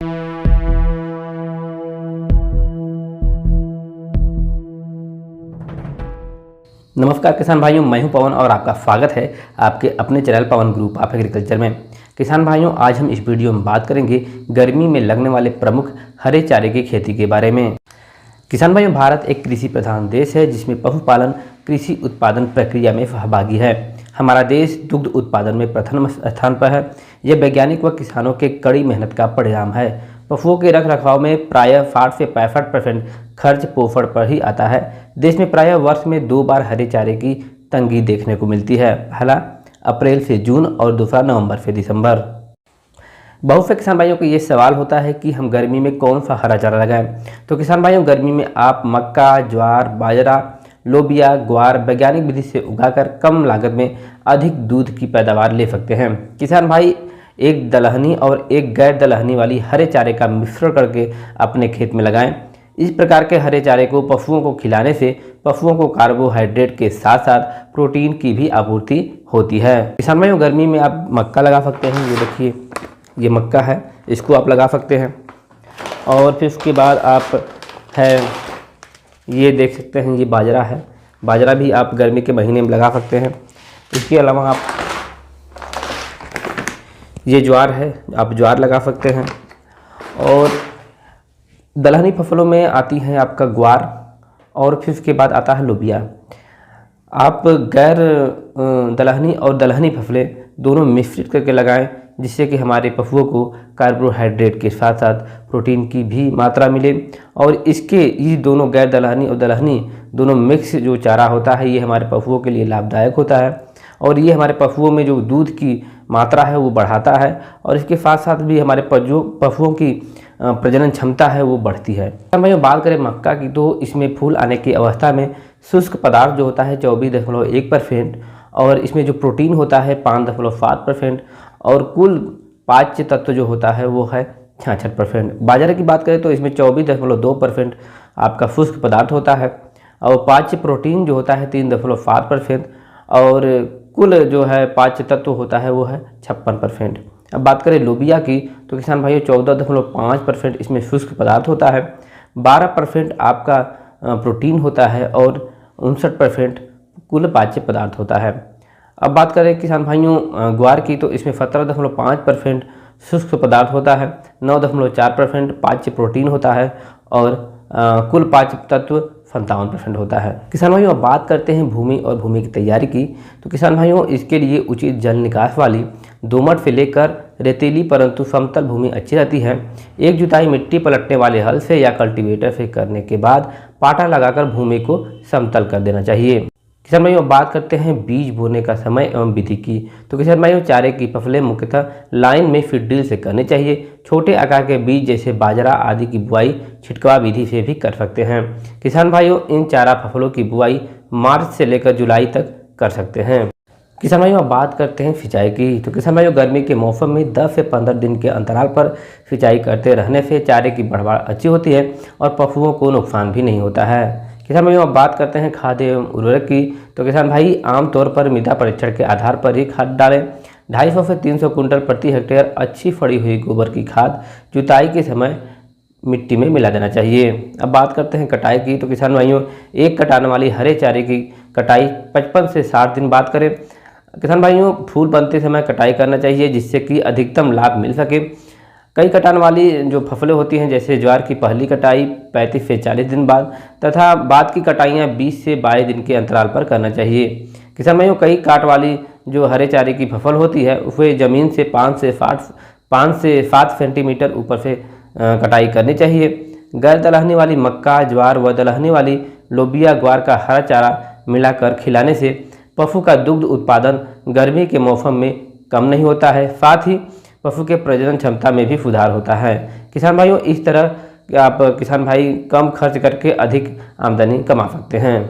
नमस्कार किसान भाइयों, मैं हूं पवन और आपका स्वागत है आपके अपने channel Pawan group of agriculture में। किसान भाइयों, आज हम इस वीडियो में बात करेंगे गर्मी में लगने वाले प्रमुख हरे चारे की खेती के बारे में। किसान भाइयों, भारत एक कृषि प्रधान देश है जिसमें पशुपालन कृषि उत्पादन प्रक्रिया में सहभागी है। हमारा देश दुग्ध उत्पादन में प्रथम स्थान पर है। यह वैज्ञानिक व किसानों के कड़ी मेहनत का परिणाम है। पशुओं के रख रखाव में प्रायः 60 से 65% खर्च पोषण पर ही आता है। देश में प्रायः वर्ष में 2 बार हरे चारे की तंगी देखने को मिलती है, पहला अप्रैल से जून और दूसरा नवंबर से दिसंबर। बहुत से किसान भाइयों को ये सवाल होता है कि हम गर्मी में कौन सा हरा चारा लगाएं। तो किसान भाइयों, गर्मी में आप मक्का, ज्वार, बाजरा, लोबिया, ग्वार वैज्ञानिक विधि से उगाकर कम लागत में अधिक दूध की पैदावार ले सकते हैं। किसान भाई, एक दलहनी और एक गैर दलहनी वाली हरे चारे का मिश्रण करके अपने खेत में लगाएं। इस प्रकार के हरे चारे को पशुओं को खिलाने से पशुओं को कार्बोहाइड्रेट के साथ साथ प्रोटीन की भी आपूर्ति होती है। किसान भाइयों, गर्मी में आप मक्का लगा सकते हैं। ये देखिए, ये मक्का है, इसको आप लगा सकते हैं। और फिर उसके बाद आप ये देख सकते हैं, ये बाजरा है। बाजरा भी आप गर्मी के महीने में लगा सकते हैं। इसके अलावा आप ये ज्वार है, आप ज्वार लगा सकते हैं। और दलहनी फसलों में आती है आपका ग्वार, और फिर उसके बाद आता है लोबिया। आप गैर दलहनी और दलहनी फसलें दोनों मिश्रित करके लगाएं, जिससे कि हमारे पशुओं को कार्बोहाइड्रेट के साथ साथ प्रोटीन की भी मात्रा मिले। और ये दोनों गैर दलहनी और दलहनी दोनों मिक्स जो चारा होता है, ये हमारे पशुओं के लिए लाभदायक होता है और ये हमारे पशुओं में जो दूध की मात्रा है वो बढ़ाता है। और इसके साथ साथ भी हमारे पशुओं की प्रजनन क्षमता है वो बढ़ती है। हम भाइयों बात करें मक्का की, तो इसमें फूल आने की अवस्था में शुष्क पदार्थ जो होता है 24.1% और इसमें जो प्रोटीन होता है 5.7% और कुल पाच्य तत्व जो होता है वो है 66%। बाजरा की बात करें तो इसमें 24.2% आपका शुष्क पदार्थ होता है और पाच्य प्रोटीन जो होता है 3.7% और कुल जो है पाच्य तत्व होता है वो है 56%। अब बात करें लोबिया की, तो किसान भाइयों 14.5% इसमें शुष्क पदार्थ होता है, 12% आपका प्रोटीन होता है और 59% कुल पाच्य पदार्थ होता है। अब बात करें किसान भाइयों ग्वार की, तो इसमें 17.5% शुष्क पदार्थ होता है, 9.4% पाच्य प्रोटीन होता है और कुल पाच्य तत्व 57% होता है। किसान भाइयों, अब बात करते हैं भूमि और भूमि की तैयारी की, तो किसान भाइयों इसके लिए उचित जल निकास वाली दोमट से लेकर रेतीली परंतु समतल भूमि अच्छी रहती है। एक जुताई मिट्टी पलटने वाले हल से या कल्टीवेटर से करने के बाद पाटा लगाकर भूमि को समतल कर देना चाहिए। किसान भाइयों, बात करते हैं बीज बोने का समय एवं विधि की, तो किसान भाइयों चारे की फसलें मुख्यतः लाइन में फीड ड्रिल से करनी चाहिए। छोटे आकार के बीज जैसे बाजरा आदि की बुआई छिटकाव विधि से भी कर सकते हैं। किसान भाइयों, इन चारा फसलों की बुआई मार्च से लेकर जुलाई तक कर सकते हैं। किसान भाइयों, अब बात करते हैं सिंचाई की, तो किसान भाइयों गर्मी के मौसम में 10 से 15 दिन के अंतराल पर सिंचाई करते रहने से चारे की बढ़वाड़ अच्छी होती है और पशुओं को नुकसान भी नहीं होता है। किसान भाइयों, अब बात करते हैं खाद एवं उर्वरक की, तो किसान भाई आमतौर पर मृदा परीक्षण के आधार पर ही खाद डालें। 250 से 300 कुंटल प्रति हेक्टेयर अच्छी फड़ी हुई गोबर की खाद जुताई के समय मिट्टी में मिला देना चाहिए। अब बात करते हैं कटाई की, तो किसान भाइयों एक कटाने वाली हरे चारे की कटाई 55 से 60 दिन बाद करें। किसान भाइयों, फूल बनते समय कटाई करना चाहिए जिससे कि अधिकतम लाभ मिल सके। कई कटान वाली जो फसलें होती हैं जैसे ज्वार की पहली कटाई 35 से 40 दिन बाद तथा बाद की कटाइयाँ 20 से 22 दिन के अंतराल पर करना चाहिए। किसान भाइयों, कई काट वाली जो हरे चारे की फसल होती है उसे ज़मीन से 5 से 7 सेंटीमीटर ऊपर से कटाई करनी चाहिए। गैर दलहनी वाली मक्का, ज्वार व दलहनी वाली लोबिया, ग्वार का हरा चारा मिलाकर खिलाने से पशु का दुग्ध उत्पादन गर्मी के मौसम में कम नहीं होता है, साथ ही पशु के प्रजनन क्षमता में भी सुधार होता है। किसान भाइयों, इस तरह आप किसान भाई कम खर्च करके अधिक आमदनी कमा सकते हैं।